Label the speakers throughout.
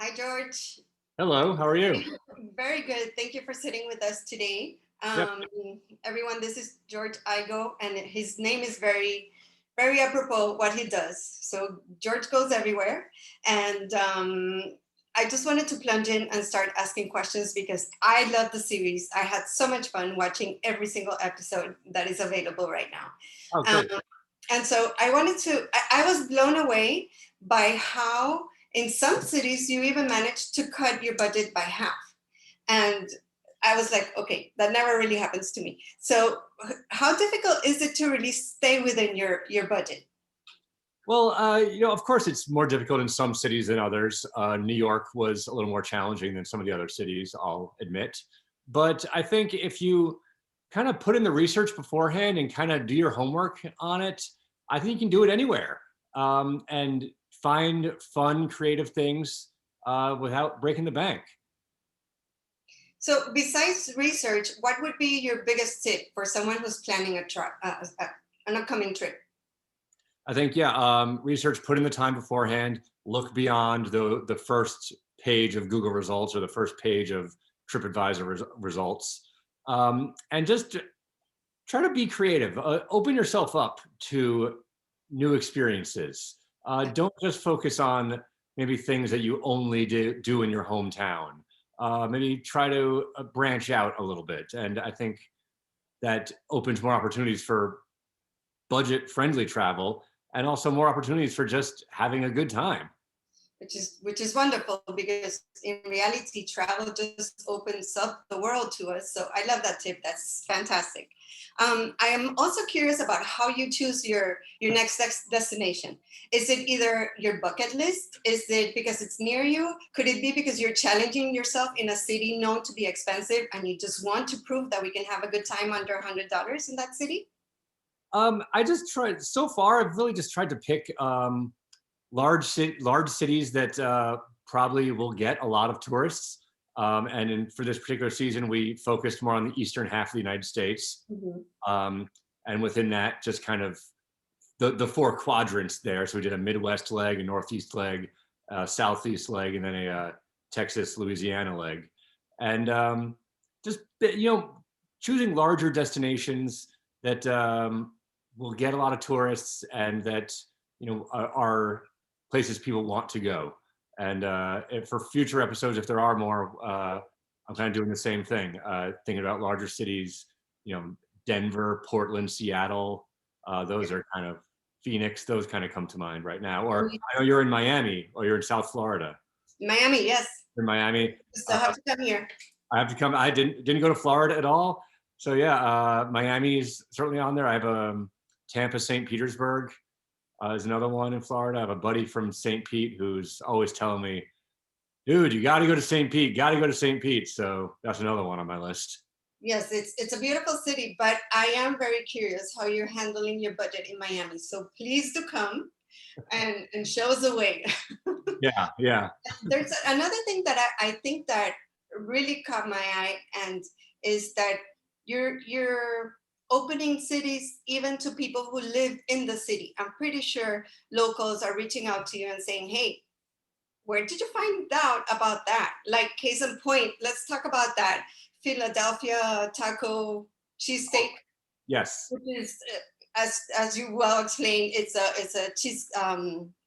Speaker 1: Hi, George.
Speaker 2: Hello, how are you?
Speaker 1: Very good. Thank you for sitting with us today.
Speaker 2: Yep.
Speaker 1: Everyone, this is George Igo, and his name is very apropos what he does. So, George goes everywhere. And I just wanted to plunge in and start asking questions because I love the series. I had so much fun watching every single episode that is available right now.
Speaker 2: Oh, good.
Speaker 1: Um, and so I was blown away by how in some cities you even managed to cut your budget by half. And I was like, okay, that never really happens to me. So how difficult is it to really stay within your budget?
Speaker 2: Well, of course, it's more difficult in some cities than others. New York was a little more challenging than some of the other cities, I'll admit. But I think if you kind of put in the research beforehand and kind of do your homework on it, I think you can do it anywhere and find fun, creative things without breaking the bank.
Speaker 1: So besides research, what would be your biggest tip for someone who's planning an upcoming trip?
Speaker 2: I think, yeah, research, put in the time beforehand, look beyond the first page of Google results or the first page of TripAdvisor results, and just try to be creative. Open yourself up to new experiences. Don't just focus on maybe things that you only do in your hometown. Maybe try to branch out a little bit. And I think that opens more opportunities for budget friendly travel and also more opportunities for just having a good time.
Speaker 1: Which is wonderful because in reality travel just opens up the world to us. So I love that tip. That's fantastic. I am also curious about how you choose your next destination. Is it either your bucket list? Is it because it's near you? Could it be because you're challenging yourself in a city known to be expensive and you just want to prove that we can have a good time under $100 in that city?
Speaker 2: I just tried so far. I've really just tried to pick large cities that probably will get a lot of tourists. For this particular season, we focused more on the eastern half of the United States,
Speaker 1: Mhm.
Speaker 2: um, and within that, just kind of the four quadrants there. So we did a Midwest leg, a Northeast leg, a Southeast leg, and then a Texas Louisiana leg. And just choosing larger destinations that will get a lot of tourists and that are places people want to go. And for future episodes, if there are more, I'm kind of doing the same thing, thinking about larger cities, Denver, Portland, Seattle. Those are kind of Phoenix. Those kind of come to mind right now. Or I know you're in Miami or you're in South Florida.
Speaker 1: Miami, yes.
Speaker 2: In Miami,
Speaker 1: You still have to come here.
Speaker 2: I have to come. I didn't go to Florida at all. So yeah, Miami's certainly on there. I have Tampa, St. Petersburg is another one in Florida. I have a buddy from St. Pete who's always telling me, dude, you got to go to St. Pete, got to go to St. Pete. So that's another one on my list.
Speaker 1: Yes, it's a beautiful city, but I am very curious how you're handling your budget in Miami. So please do come and show us the way.
Speaker 2: Yeah, yeah.
Speaker 1: There's another thing that I think that really caught my eye and is that you're opening cities even to people who live in the city. I'm pretty sure locals are reaching out to you and saying, hey, where did you find out about that? Like case in point, let's talk about that Philadelphia taco cheesesteak,
Speaker 2: Yes.
Speaker 1: which is as you well explained, it's a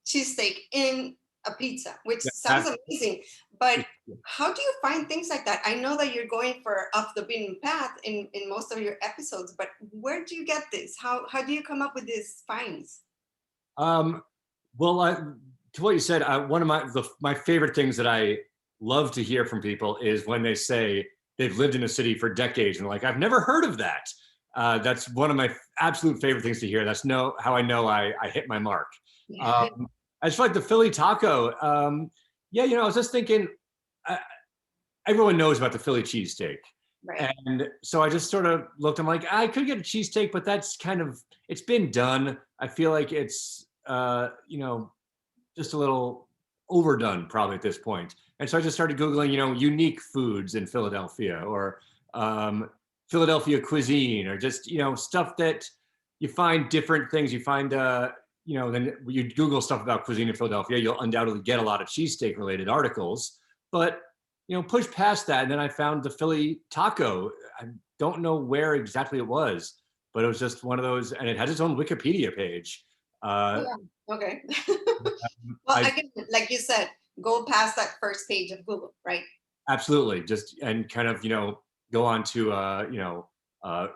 Speaker 1: cheesesteak in a pizza, which
Speaker 2: Yeah,
Speaker 1: sounds amazing. But how do you find things like that? I know that you're going for off the beaten path in most of your episodes, but where do you get this? How do you come up with these finds?
Speaker 2: Um, well, to what you said, one of my favorite things that I love to hear from people is when they say they've lived in a city for decades and like I've never heard of that. That's one of my absolute favorite things to hear. That's how I know I hit my mark. Um, I just like the Philly taco. Yeah, I was just thinking. Uh, Everyone knows about the Philly cheesesteak.
Speaker 1: Right.
Speaker 2: And so I just sort of looked, I'm like, I could get a cheesesteak, but that's kind of, it's been done. I feel like it's, just a little overdone probably at this point. And so I just started Googling, unique foods in Philadelphia or um, Philadelphia cuisine or just, stuff that you find different things. You find then you Google stuff about cuisine in Philadelphia, you'll undoubtedly get a lot of cheesesteak related articles. But, push past that. And then I found the Philly taco. I don't know where exactly it was, but it was just one of those, and it has its own Wikipedia page.
Speaker 1: Oh,
Speaker 2: Uh,
Speaker 1: yeah. Okay. Well,
Speaker 2: I
Speaker 1: again, like you said, go past that first page of Google, right?
Speaker 2: absolutely just, and kind of, go on to, uh,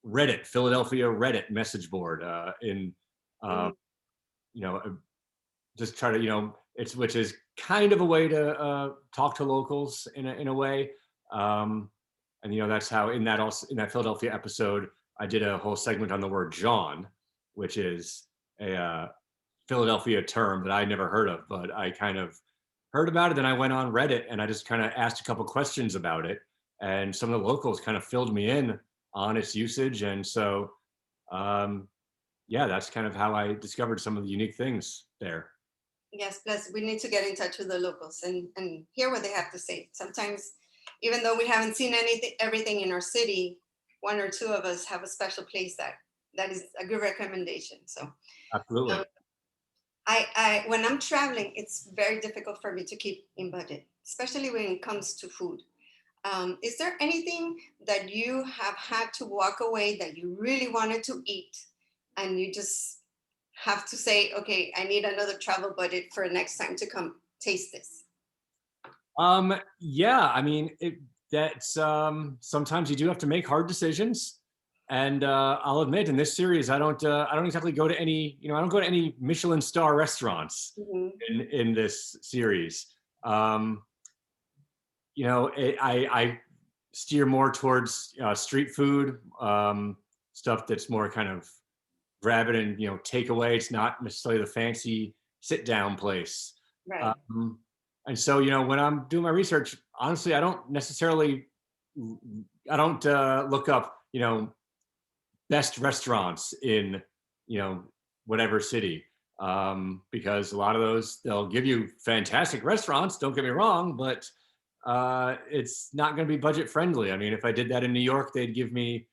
Speaker 2: Reddit, Philadelphia Reddit message board, uh,
Speaker 1: Mhm.
Speaker 2: you know, uh, just try to, which is kind of a way to talk to locals in a way. And that's how in that Philadelphia episode, I did a whole segment on the word John, which is a Philadelphia term that I never heard of, but I kind of heard about it. Then I went on Reddit and I just kind of asked a couple questions about it, and some of the locals kind of filled me in on its usage. And so, um, yeah, that's kind of how I discovered some of the unique things there.
Speaker 1: Yes, plus we need to get in touch with the locals and hear what they have to say. Sometimes, even though we haven't seen everything in our city, one or two of us have a special place that is a good recommendation. So,
Speaker 2: Absolutely.
Speaker 1: um, I when I'm traveling, it's very difficult for me to keep in budget, especially when it comes to food. Is there anything that you have had to walk away that you really wanted to eat, and you just have to say, okay, I need another travel budget for next time to come taste this?
Speaker 2: Yeah, I mean, that's sometimes you do have to make hard decisions. And I'll admit, in this series, I don't exactly go to any, I don't go to any Michelin star restaurants
Speaker 1: Mhm.
Speaker 2: in this series. Um, I steer more towards street food, stuff that's more kind of grab it and take away. It's not necessarily the fancy sit down place.
Speaker 1: Right.
Speaker 2: Um, and so when I'm doing my research, honestly, I don't look up best restaurants in you know whatever city, because a lot of those, they'll give you fantastic restaurants. Don't get me wrong, but it's not going to be budget friendly. I mean, if I did that in New York, they'd give me,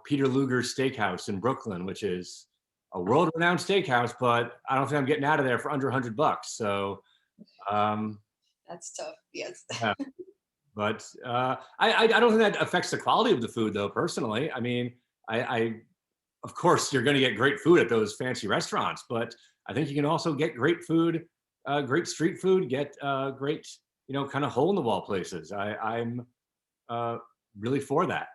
Speaker 2: Peter Luger's Steakhouse in Brooklyn, which is a world-renowned steakhouse, but I don't think I'm getting out of there for under $100. So, um,
Speaker 1: That's tough. Yes.
Speaker 2: yeah. But I don't think that affects the quality of the food, though. Personally, I mean, I of course you're going to get great food at those fancy restaurants, but I think you can also get great food, great street food, get great, kind of hole in the wall places. I'm uh, really for that.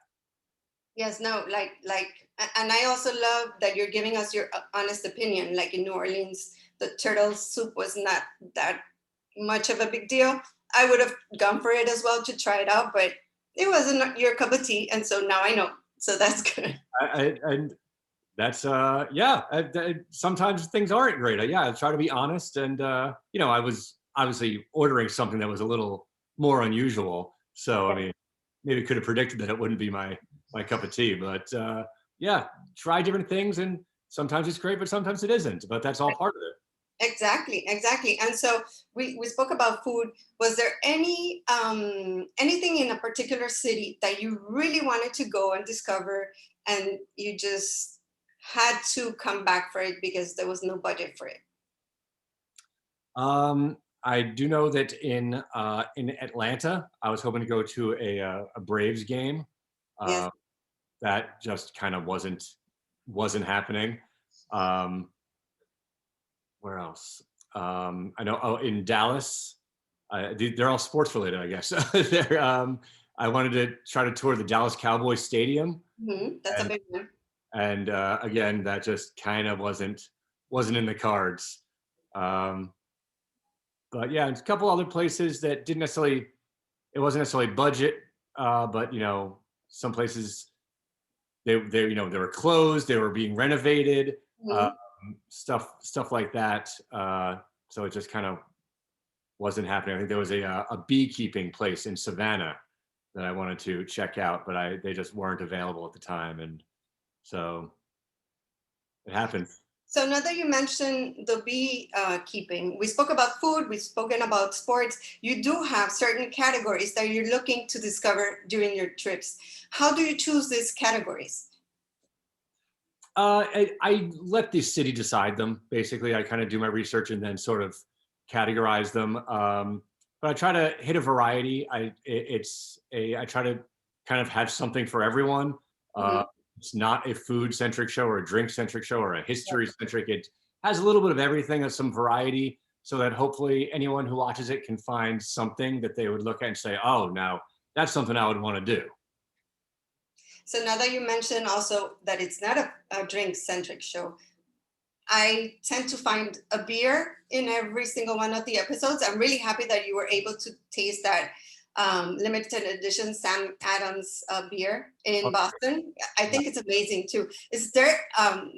Speaker 1: Yes. No. And I also love that you're giving us your honest opinion. Like in New Orleans, the turtle soup was not that much of a big deal. I would have gone for it as well to try it out, but it wasn't your cup of tea, and so now I know. So that's good.
Speaker 2: And that's yeah. Sometimes things aren't great. Yeah, I try to be honest, and I was obviously ordering something that was a little more unusual. So I mean, maybe could have predicted that it wouldn't be my cup of tea. But yeah, try different things, and sometimes it's great, but sometimes it isn't. But that's all part of it.
Speaker 1: Exactly, exactly. And so we spoke about food. Was there anything in a particular city that you really wanted to go and discover, and you just had to come back for it because there was no budget for it?
Speaker 2: I do know that in Atlanta, I was hoping to go to a Braves game.
Speaker 1: Yes.
Speaker 2: Uh, that just kind of wasn't happening. Um, where else? I know. Oh, in Dallas, they're all sports related, I guess. I wanted to try to tour the Dallas Cowboys Stadium,
Speaker 1: That's a
Speaker 2: and
Speaker 1: big one.
Speaker 2: again, that just kind of wasn't in the cards. Um, but yeah, a couple other places that didn't necessarily, it wasn't necessarily budget, but some places, they were closed, they were being renovated, um,
Speaker 1: Mhm.
Speaker 2: stuff like that. So it just kind of wasn't happening. I think there was a beekeeping place in Savannah that I wanted to check out, but they just weren't available at the time, and so it happened.
Speaker 1: So now that you mentioned the bee keeping, we spoke about food, we've spoken about sports. You do have certain categories that you're looking to discover during your trips. How do you choose these categories?
Speaker 2: I let the city decide them. Basically, I kind of do my research and then sort of categorize them. But I try to hit a variety. I try to kind of have something for everyone. Uh,
Speaker 1: Mhm.
Speaker 2: it's not a food centric show or a drink centric show or a history centric. It has a little bit of everything and some variety, so that hopefully anyone who watches it can find something that they would look at and say, "Oh, now that's something I would want to do."
Speaker 1: So now that you mentioned also that it's not a drink centric show, I tend to find a beer in every single one of the episodes. I'm really happy that you were able to taste that limited edition Sam Adams beer in Boston. I think it's amazing too. Is there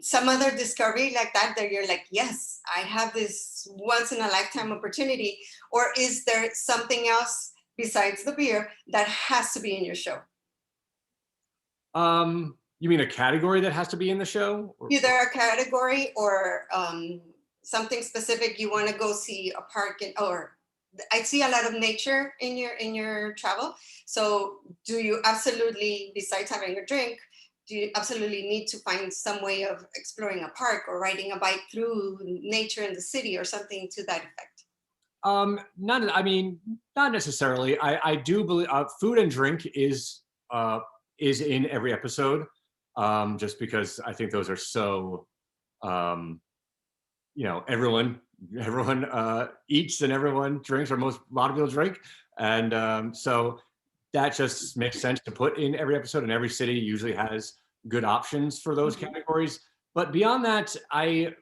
Speaker 1: some other discovery like that you're like, yes, I have this once in a lifetime opportunity? Or is there something else besides the beer that has to be in your show?
Speaker 2: You mean a category that has to be in the show?
Speaker 1: Either a category or something specific you want to go see a park in, or I see a lot of nature in your travel. So do you absolutely, besides having a drink, do you absolutely need to find some way of exploring a park or riding a bike through nature in the city or something to that effect?
Speaker 2: Not. I mean, not necessarily. I do believe food and drink is in every episode, just because I think those are so. Um, everyone eats and everyone drinks, or a lot of people drink, and so that just makes sense to put in every episode. And every city usually has good options for those
Speaker 1: Mhm.
Speaker 2: categories. But beyond that, I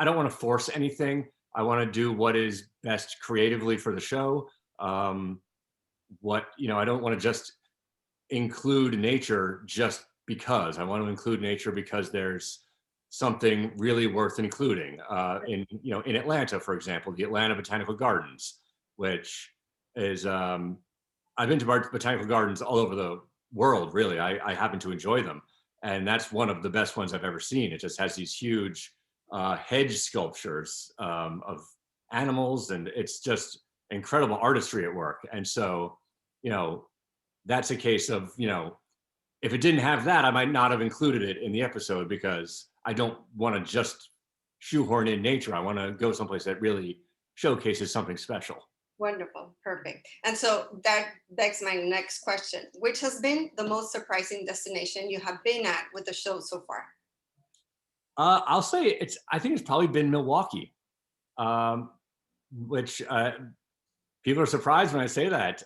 Speaker 2: don't want to force anything. I want to do what is best creatively for the show. Um, I don't want to just include nature just because. I want to include nature because there's something really worth including. In Atlanta, for example, the Atlanta Botanical Gardens, which is I've been to botanical gardens all over the world. Really, I happen to enjoy them, and that's one of the best ones I've ever seen. It just has these huge hedge sculptures of animals, and it's just incredible artistry at work. And so, you know, that's a case of, if it didn't have that, I might not have included it in the episode, because I don't want to just shoehorn in nature. I want to go someplace that really showcases something special.
Speaker 1: Wonderful, perfect. And so that begs my next question, which has been the most surprising destination you have been at with the show so far?
Speaker 2: I'll say I think it's probably been Milwaukee, um, which people are surprised when I say that.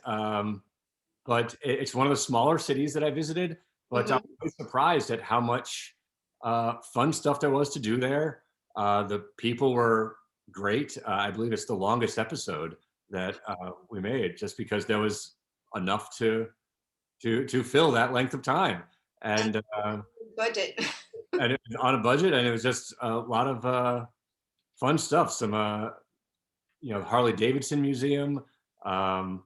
Speaker 2: But it's one of the smaller cities that I visited. But I'm
Speaker 1: Mhm.
Speaker 2: really surprised at how much fun stuff there was to do there. The people were great. I believe it's the longest episode that we made, just because there was enough to fill that length of time,
Speaker 1: And
Speaker 2: and
Speaker 1: budget.
Speaker 2: and it was on a budget, and it was just a lot of fun stuff. Some Harley Davidson Museum. Um,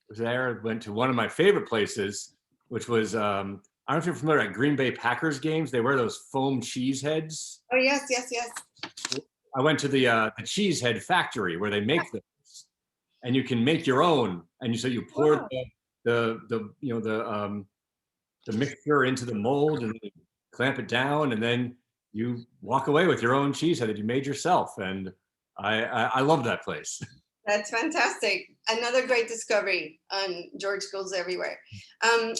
Speaker 2: was there. Went to one of my favorite places, which was I don't know if you're familiar at Green Bay Packers games. They wear those foam cheese heads.
Speaker 1: Oh yes, yes, yes.
Speaker 2: I went to the cheesehead factory where they make them, and you can make your own. And you pour
Speaker 1: Wow.
Speaker 2: the mixture into the mold, and you clamp it down, and then you walk away with your own cheesehead that you made yourself. And I love that place.
Speaker 1: That's fantastic. Another great discovery on George Goes Everywhere. Um,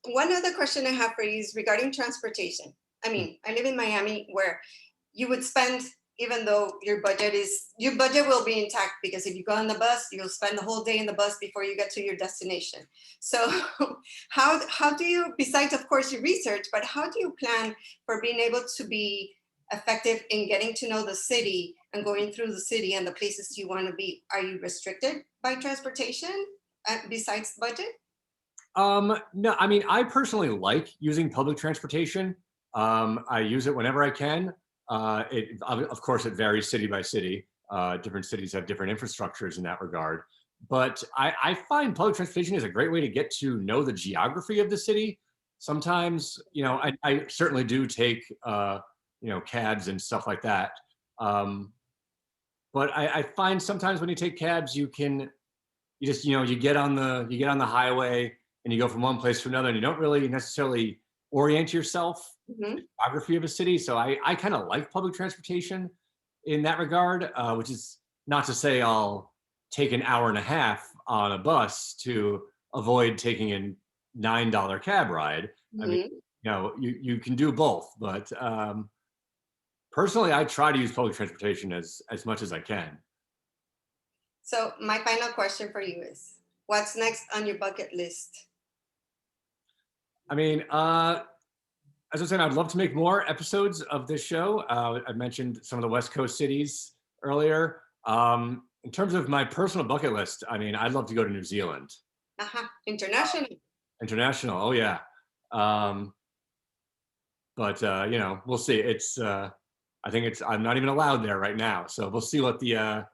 Speaker 1: One other question I have for you is regarding transportation. I mean, I live in Miami where you would spend, even though your budget will be intact, because if you go on the bus, you'll spend the whole day in the bus before you get to your destination. So how do you, besides of course your research, but how do you plan for being able to be effective in getting to know the city and going through the city and the places you want to be? Are you restricted by transportation besides budget?
Speaker 2: No, I mean, I personally like using public transportation. I use it whenever I can. Of course, it varies city by city. Different cities have different infrastructures in that regard. But I find public transportation is a great way to get to know the geography of the city. Sometimes, I certainly do take, cabs and stuff like that. Um, but I find sometimes when you take cabs, you just you get on the highway, and you go from one place to another, and you don't really necessarily orient yourself
Speaker 1: Mhm.
Speaker 2: geography of a city. So I kind of like public transportation in that regard, which is not to say I'll take an hour and a half on a bus to avoid taking a $9 cab ride. I mean,
Speaker 1: Mhm.
Speaker 2: you can do both, but personally, I try to use public transportation as much as I can.
Speaker 1: So my final question for you is, what's next on your bucket list?
Speaker 2: I mean, as I was saying, I'd love to make more episodes of this show. I mentioned some of the West Coast cities earlier. In terms of my personal bucket list, I mean, I'd love to go to New Zealand.
Speaker 1: International.
Speaker 2: International, oh yeah. Um, but we'll see. I think I'm not even allowed there right now, so we'll see what the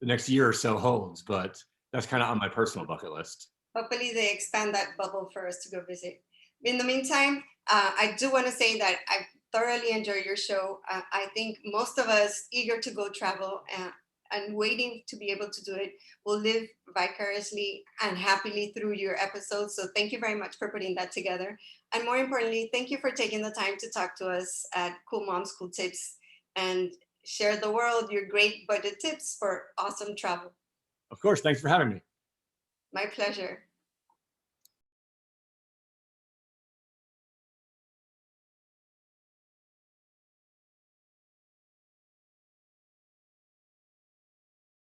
Speaker 2: next year or so holds. But that's kind of on my personal bucket list.
Speaker 1: Hopefully, they expand that bubble for us to go visit. In the meantime, I do want to say that I thoroughly enjoy your show. I think most of us eager to go travel and waiting to be able to do it will live vicariously and happily through your episodes. So, thank you very much for putting that together. And more importantly, thank you for taking the time to talk to us at Cool Moms, Cool Tips and share the world your great budget tips for awesome travel.
Speaker 2: Of course, thanks for having me.
Speaker 1: My pleasure.